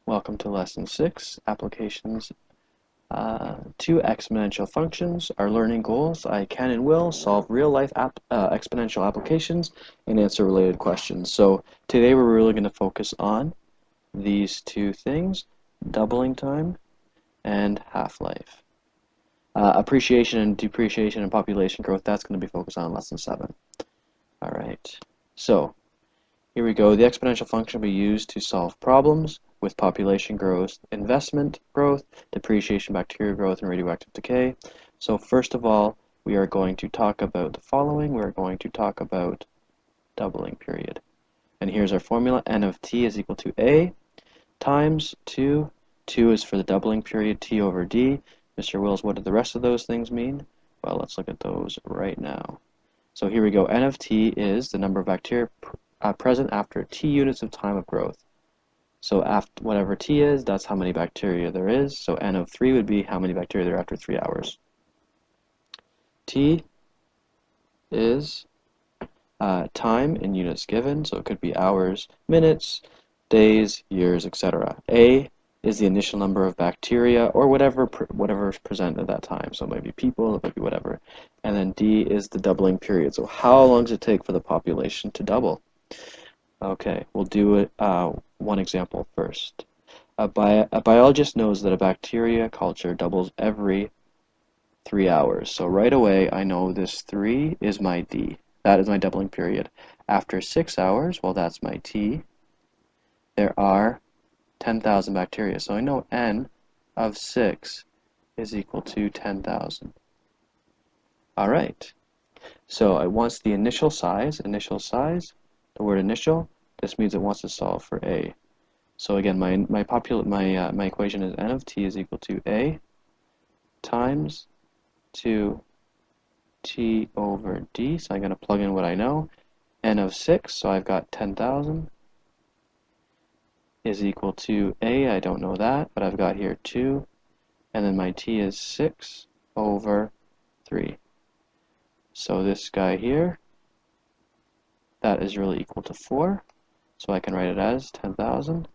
Welcome to Lesson 6, Applications to Exponential Functions. Our learning goals: I can and will solve real-life exponential applications and answer related questions. So today we're really going to focus on these two things, doubling time and half-life. Appreciation and depreciation and population growth, that's going to be focused on Lesson 7. All right, so here we go. The exponential function will be used to solve problems with population growth, investment growth, depreciation, bacteria growth, and radioactive decay. So first of all, we are going to talk about the following. We're going to talk about doubling period. And here's our formula. N of t is equal to A times 2. 2 is for the doubling period, T over D. Mr. Wills, what do the rest of those things mean? Well, let's look at those right now. So here we go. N of t is the number of bacteria present after t units of time of growth. So after whatever t is, that's how many bacteria there is. So N of 3 would be how many bacteria there are after 3 hours. T is time in units given, so it could be hours, minutes, days, years, etc. A is the initial number of bacteria or whatever is present at that time. So it might be people, it might be whatever. And then D is the doubling period. So how long does it take for the population to double? Okay, we'll do it one example first. A biologist knows that a bacteria culture doubles every 3 hours. So right away, I know this 3 is my D. That is my doubling period. After 6 hours, well, that's my T. There are 10,000 bacteria. So I know N of 6 is equal to 10,000. All right. So it wants the initial size. The word initial, this means it wants to solve for A. So again, my equation is N of t is equal to A times 2 T over D. So I'm going to plug in what I know. N of 6, so I've got 10,000 is equal to A. I don't know that, but I've got here 2. And then my T is 6 over 3. So this guy here, that is really equal to 4. So I can write it as 10,000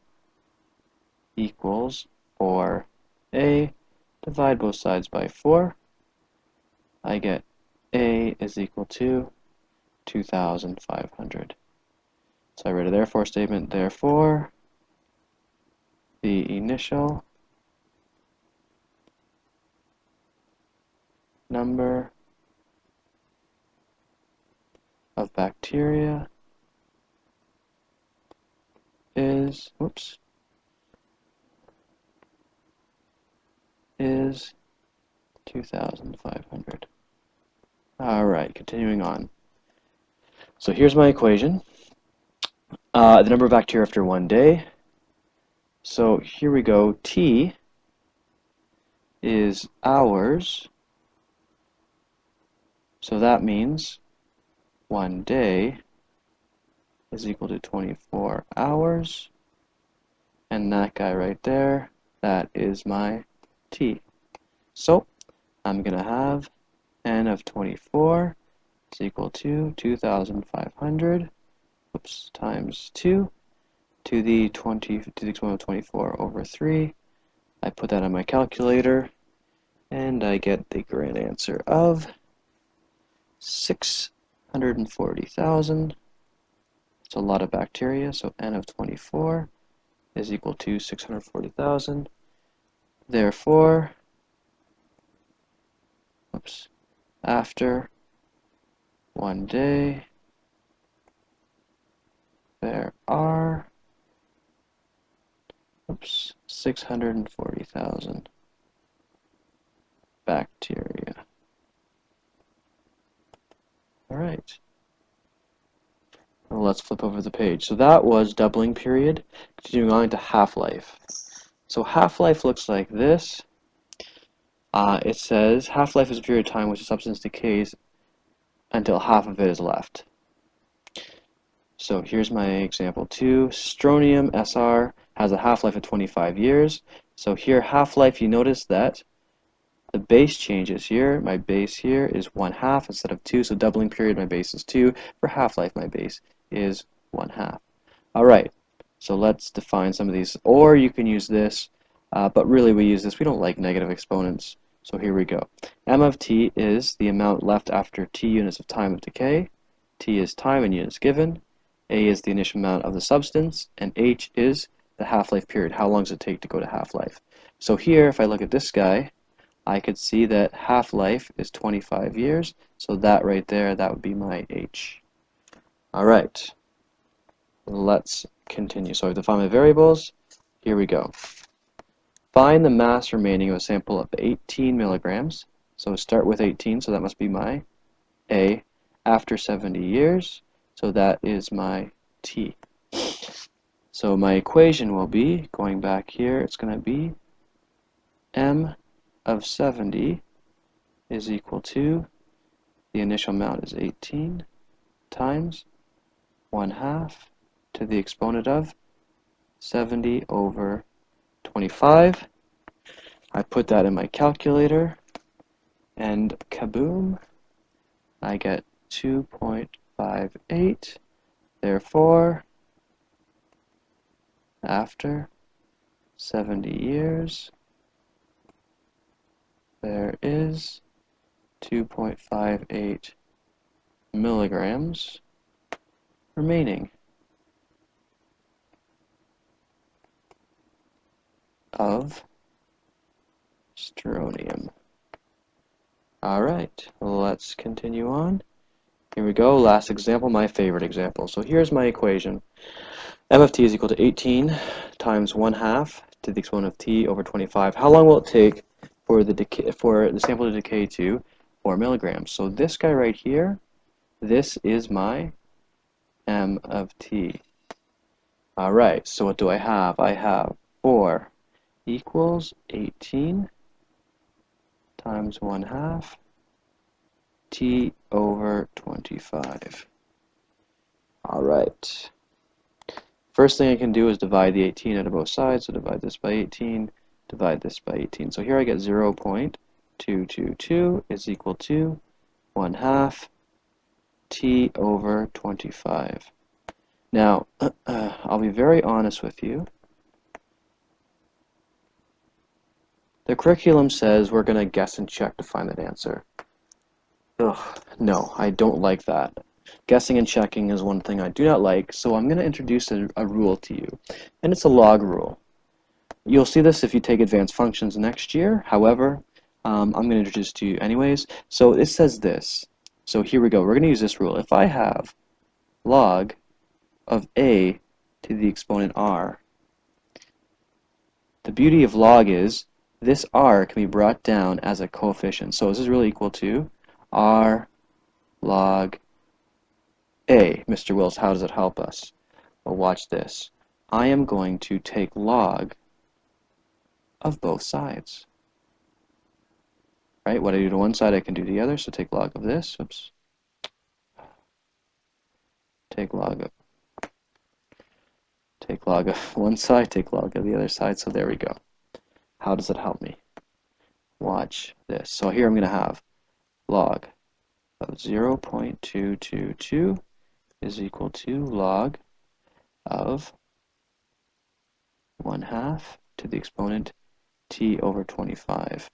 equals 4A. Divide both sides by 4. I get A is equal to 2,500. So I write a therefore statement. Therefore, the initial number of bacteria is 2,500. All right, continuing on. So here's my equation. The number of bacteria after 1 day. So here we go. T is hours. So that means 1 day is equal to 24 hours. And that guy right there, that is my T. So I'm going to have N of 24 is equal to 2,500 times 2 to the exponent of 24 over 3. I put that on my calculator, and I get the grand answer of 640,000. It's a lot of bacteria, so N of 24 is equal to 640,000. Therefore, after 1 day, there are 640,000 bacteria. All right. Well, let's flip over the page. So that was doubling period. Continuing on to half-life. So half-life looks like this. It says half-life is a period of time which a substance decays until half of it is left. So here's my example 2. Strontium Sr has a half-life of 25 years. So here half-life, you notice that the base changes here. My base here is 1/2 instead of 2. So doubling period, my base is 2. For half-life, my base is 1/2. All right. So let's define some of these, or you can use this, but really we use this. We don't like negative exponents, so here we go. M of t is the amount left after t units of time of decay. T is time in units given. A is the initial amount of the substance, and H is the half-life period. How long does it take to go to half-life? So here, if I look at this guy, I could see that half-life is 25 years, so that right there, that would be my H. All right, let's continue. So I've defined my variables. Here we go. Find the mass remaining of a sample of 18 milligrams. So start with 18, so that must be my A, after 70 years. So that is my T. So my equation will be, going back here, it's going to be M of 70 is equal to, the initial amount is 18, times 1/2 to the exponent of 70 over 25. I put that in my calculator, and kaboom, I get 2.58. Therefore, after 70 years, there is 2.58 milligrams remaining of strontium. All right, let's continue on. Here we go, last example, my favorite example. So here's my equation. M of t is equal to 18 times 1/2 to the exponent of t over 25. How long will it take for the sample to decay to 4 milligrams? So this guy right here, this is my M of t. All right, so what do I have? I have 4 equals 18 times 1/2 t over 25. All right. First thing I can do is divide the 18 out of both sides. So divide this by 18, divide this by 18. So here I get 0.222 is equal to 1/2 t over 25. Now, I'll be very honest with you. The curriculum says we're going to guess and check to find that answer. Ugh, no, I don't like that. Guessing and checking is one thing I do not like, so I'm going to introduce a rule to you, and it's a log rule. You'll see this if you take advanced functions next year. However, I'm going to introduce it to you anyways. So it says this. So here we go. We're going to use this rule. If I have log of a to the exponent r, the beauty of log is this r can be brought down as a coefficient. So this is really equal to r log a. Mr. Wills, how does it help us? Well, watch this. I am going to take log of both sides. Right? What I do to one side, I can do to the other. So take log of this. Oops. Take log of one side, take log of the other side. So there we go. How does it help me? Watch this. So here I'm going to have log of 0.222 is equal to log of 1/2 to the exponent t over 25.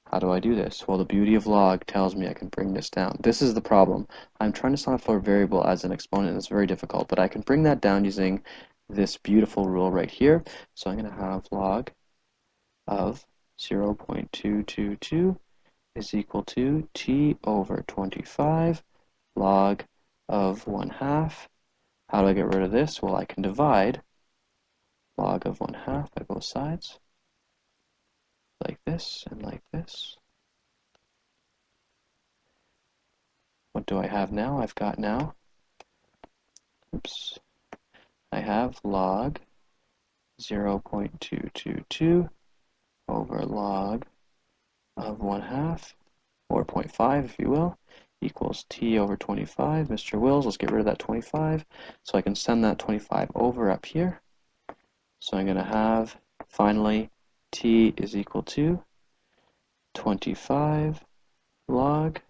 How do I do this? Well, the beauty of log tells me I can bring this down. This is the problem. I'm trying to solve for a variable as an exponent, and it's very difficult, but I can bring that down using this beautiful rule right here. So I'm going to have log of 0.222 is equal to t over 25 log of 1/2. How do I get rid of this? Well, I can divide log of 1/2 by both sides, like this and like this. What do I have now? I've got now, oops, I have log 0.222 over log of 1/2, or 0.5 if you will, equals t over 25. Mr. Wills, let's get rid of that 25. So I can send that 25 over up here. So I'm going to have, finally, t is equal to 25 log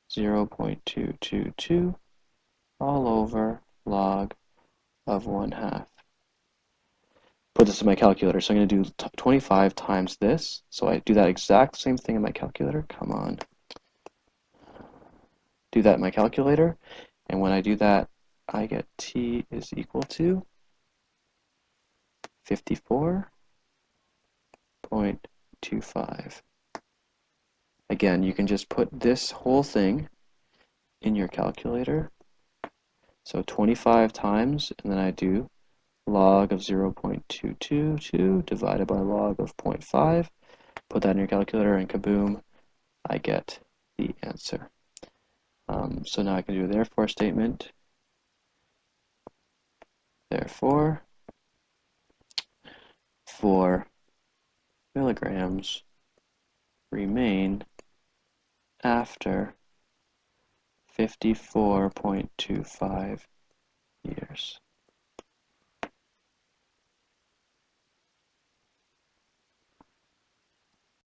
0.222 all over log of 1/2. Put this in my calculator. So I'm going to do 25 times this. So I do that exact same thing in my calculator. Come on. Do that in my calculator. And when I do that, I get t is equal to 54.25. Again, you can just put this whole thing in your calculator. So 25 times, and then I do log of 0.222 divided by log of 0.5. Put that in your calculator, and kaboom, I get the answer. So now I can do a therefore statement. Therefore, 4 milligrams remain after 54.25 years.